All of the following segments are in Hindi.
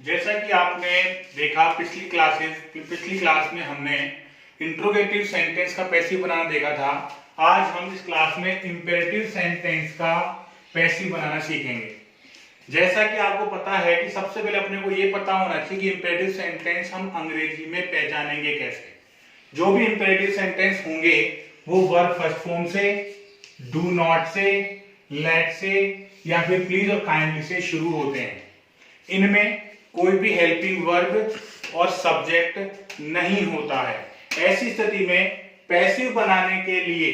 जैसा कि आपने देखा पिछली क्लास में हमने इंट्रोगेटिव सेंटेंस का पैसिव बनाना देखा था। आज हम इस क्लास में इंपेरेटिव सेंटेंस का पैसिव बनाना सीखेंगे। जैसा कि आपको पता है कि सबसे पहले अपने को ये पता होना चाहिए कि इंपेरेटिव सेंटेंस हम अंग्रेजी में पहचानेंगे कैसे। जो भी इंपेरेटिव सेंटेंस होंगे वो वर्ब फर्स्ट फॉर्म से, डू नॉट से, लेट से या फिर प्लीज और काइंडली से शुरू होते हैं। इनमें कोई भी हेल्पिंग वर्ब और सब्जेक्ट नहीं होता है। ऐसी स्थिति में पैसिव बनाने के लिए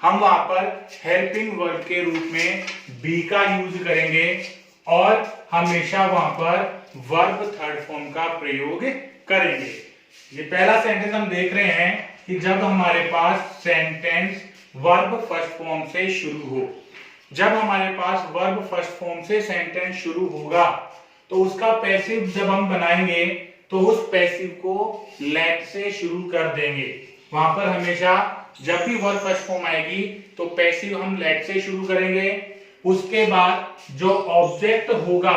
हम वहां पर हेल्पिंग वर्ब के रूप में बी का यूज करेंगे और हमेशा वहां पर वर्ब थर्ड फॉर्म का प्रयोग करेंगे। ये पहला सेंटेंस हम देख रहे हैं कि जब हमारे पास सेंटेंस वर्ब फर्स्ट फॉर्म से शुरू हो, जब हमारे पास वर्ब फर्स्ट फॉर्म से सेंटेंस शुरू होगा तो उसका पैसिव जब हम बनाएंगे तो उस पैसिव को लेट से शुरू कर देंगे। वहां पर हमेशा जब भी वर्ब फर्स्ट फॉर्म आएगी तो पैसिव हम लेट से शुरू करेंगे। उसके बाद जो ऑब्जेक्ट होगा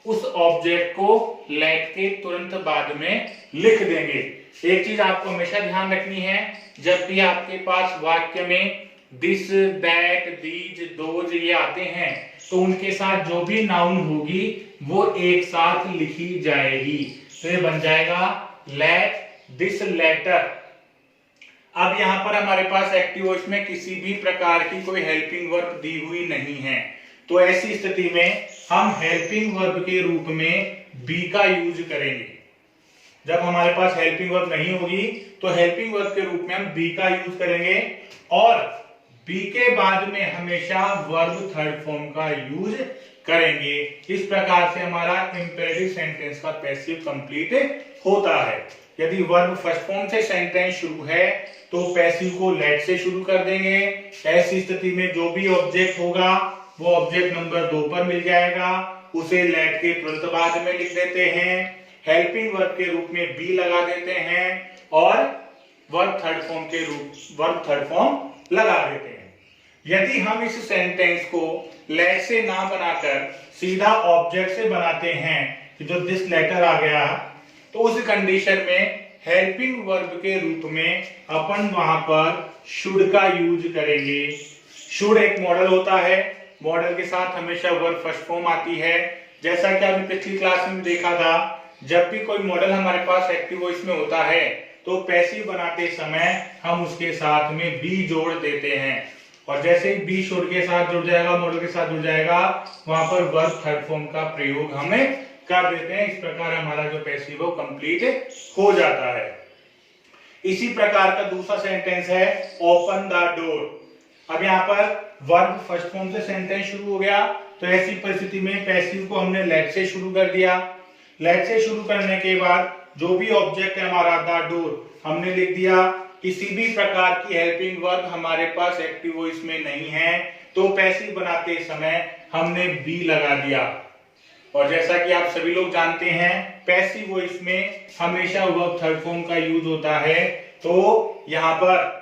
उस ऑब्जेक्ट को लेट के तुरंत बाद में लिख देंगे। एक चीज आपको हमेशा ध्यान रखनी है, जब भी आपके पास वाक्य में दिस, दैट, दीज, दोज ये आते हैं तो उनके साथ जो भी नाउन होगी वो एक साथ लिखी जाएगी। तो ये बन जाएगा लेट दिस लेटर। अब यहां पर हमारे पास एक्टिव वॉइस में किसी भी प्रकार की कोई हेल्पिंग वर्ब दी हुई नहीं है, तो ऐसी स्थिति में हम हेल्पिंग वर्ब के रूप में बी का यूज करेंगे। जब हमारे पास हेल्पिंग वर्ब नहीं होगी तो हेल्पिंग वर्ब के रूप में हम बी का यूज करेंगे और बी के बाद में हमेशा वर्ब थर्ड फॉर्म का यूज करेंगे। इस प्रकार से हमारा इंपेरेटिव सेंटेंस का पैसिव कंप्लीट होता है। यदि वर्ब फर्स्ट फॉर्म से सेंटेंस शुरू है तो पैसिव को लेट से शुरू कर देंगे। ऐसी स्थिति में जो भी ऑब्जेक्ट होगा वो ऑब्जेक्ट नंबर 2 पर मिल जाएगा, उसे लेट के तुरंत बाद में लिख देते हैं। हेल्पिंग वर्ब के रूप में बी लगा देते हैं और वर्ब थर्ड फॉर्म लगा देते हैं। यदि हम इस सेंटेंस को लेट से ना बनाकर सीधा ऑब्जेक्ट से बनाते हैं कि जो दिस लेटर आ गया, तो उस कंडीशन में हेल्पिंग वर्ब के रूप में अपन वहां पर शुड का यूज करेंगे। शुड एक मॉडल होता है, मॉडल के साथ हमेशा वर्ब फर्स्ट फॉर्म आती है। जैसा कि आपने पिछली क्लास में देखा था, जब भी कोई मॉडल हमारे पास एक्टिव वॉइस में होता है तो पैसिव बनाते समय हम उसके साथ में बी जोड़ देते हैं और जैसे ही बी शुड के साथ जुड़ जाएगा, मॉडल के साथ जुड़ जाएगा, वहां पर वर्ब थर्ड फॉर्म का प्रयोग हमें कर देते हैं। इस प्रकार हमारा जो पैसिव है कंप्लीट हो जाता है। इसी प्रकार का दूसरा सेंटेंस है ओपन द डोर। अब यहाँ पर वर्ब फर्स्ट फॉर्म से सेंटेंस शुरू हो गया तो ऐसी परिस्थिति में पैसिव को हमने लेट से शुरू कर दिया। लेट से शुरू करने के बाद जो भी ऑब्जेक्ट है हमारा द डोर हमने लिख दिया। किसी भी प्रकार की हेल्पिंग वर्ब हमारे पास एक्टिव वॉइस में नहीं है तो पैसिव बनाते समय हमने बी लगा दिया। और जैसा कि आप सभी लोग जानते हैं पैसिव वॉइस में हमेशा वर्ब थर्ड फॉर्म का यूज होता है, तो यहाँ पर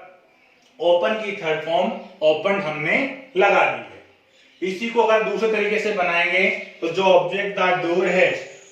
ओपन की थर्ड फॉर्म ओपन हमने लगा दी है। इसी को अगर दूसरे तरीके से बनाएंगे तो जो ऑब्जेक्ट द डोर है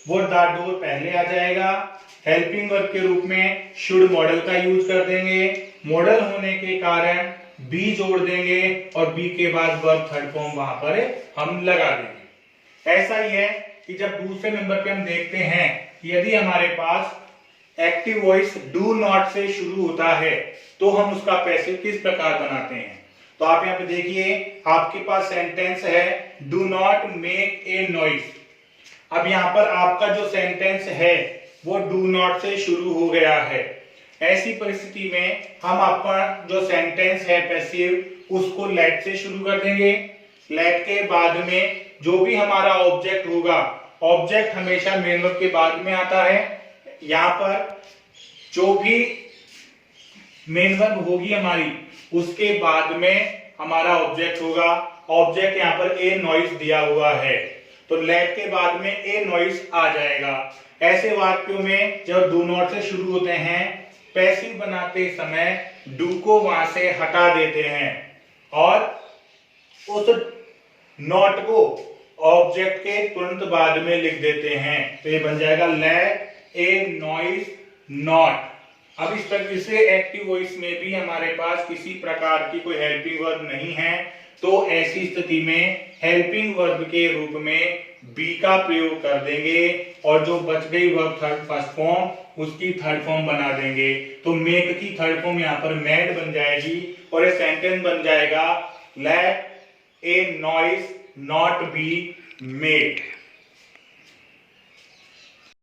वो द डोर पहले आ जाएगा। हेल्पिंग वर्ब के रूप में शुड मॉडल का यूज कर देंगे, मॉडल होने के कारण बी जोड़ देंगे और बी के बाद वर्ब थर्ड फॉर्म वहां पर हम लगा देंगे। ऐसा ही है कि जब दूसरे नंबर पे हम देखते हैं कि यदि हमारे पास एक्टिव वॉइस डू नॉट से शुरू होता है तो हम उसका पैसिव किस प्रकार बनाते हैं। तो आप यहाँ पे देखिए, आपके पास सेंटेंस है do not make a noise. अब यहाँ पर आपका जो सेंटेंस है वो डू नॉट से शुरू हो गया है। ऐसी परिस्थिति में हम अपना जो सेंटेंस है पैसिव उसको लेट से शुरू कर देंगे। लेट के बाद में जो भी हमारा ऑब्जेक्ट होगा, ऑब्जेक्ट हमेशा मेन वर्ब के बाद में आता है। यहाँ पर जो भी मेन वर्ब होगी हमारी उसके बाद में हमारा ऑब्जेक्ट होगा। ऑब्जेक्ट यहाँ पर ए नॉइज दिया हुआ है तो लेट के बाद में ए नॉइज आ जाएगा। ऐसे वाक्यों में जब डू नॉट से शुरू होते हैं पैसिव बनाते समय डू को वहां से हटा देते हैं और उस नॉट को ऑब्जेक्ट के तुरंत बाद में लिख देते हैं, तो ये बन जाएगा लेट ए नॉइज नॉट। अब इस तरह से एक्टिव वॉइस में भी हमारे पास किसी प्रकार की कोई हेल्पिंग वर्ब नहीं है, तो ऐसी स्थिति में हेल्पिंग वर्ब के रूप में बी का प्रयोग कर देंगे और जो बच गई वर्ब फर्स्ट फॉर्म उसकी थर्ड फॉर्म बना देंगे। तो मेक की थर्ड फॉर्म यहाँ पर मेड बन जाएगी और ये सेंटेंस बन जाएगा let a noise not be made.